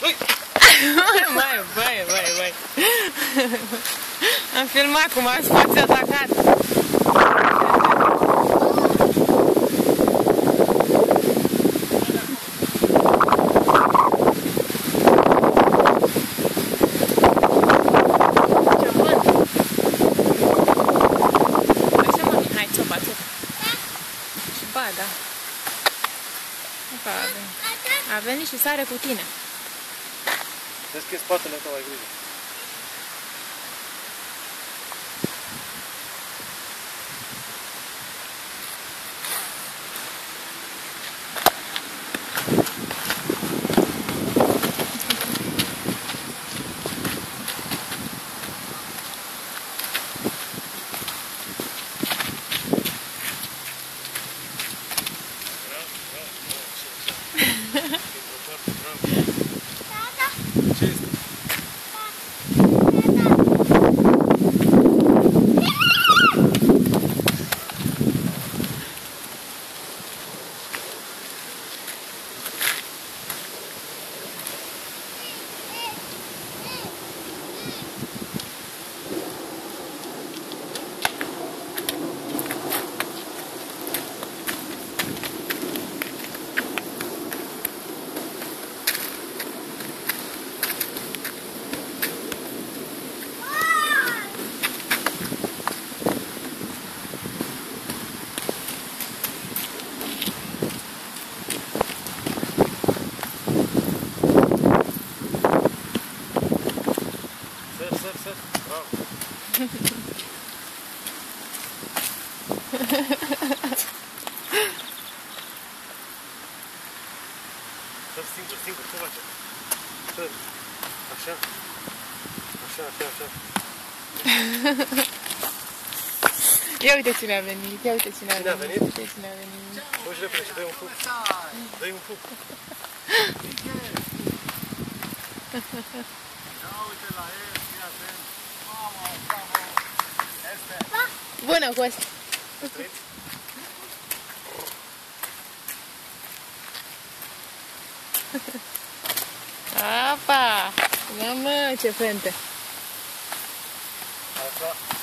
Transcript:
Băi. Am filmat cum ați fost atacat. Da. A venit și sare cu tine. Deschid spatele tău, ai grijă. Săr, bravo. Săr singur, ce face? Săr. Așa. Ia uite cine a venit, Cine a venit? Uite cine a venit. Uși repede și dă-i un fuc. Dă-i un fuc. Ia uite la el, fii atent. Mamă, bravo. Este. Bună, Costi. Apa! Mamă, ce fente! Așa.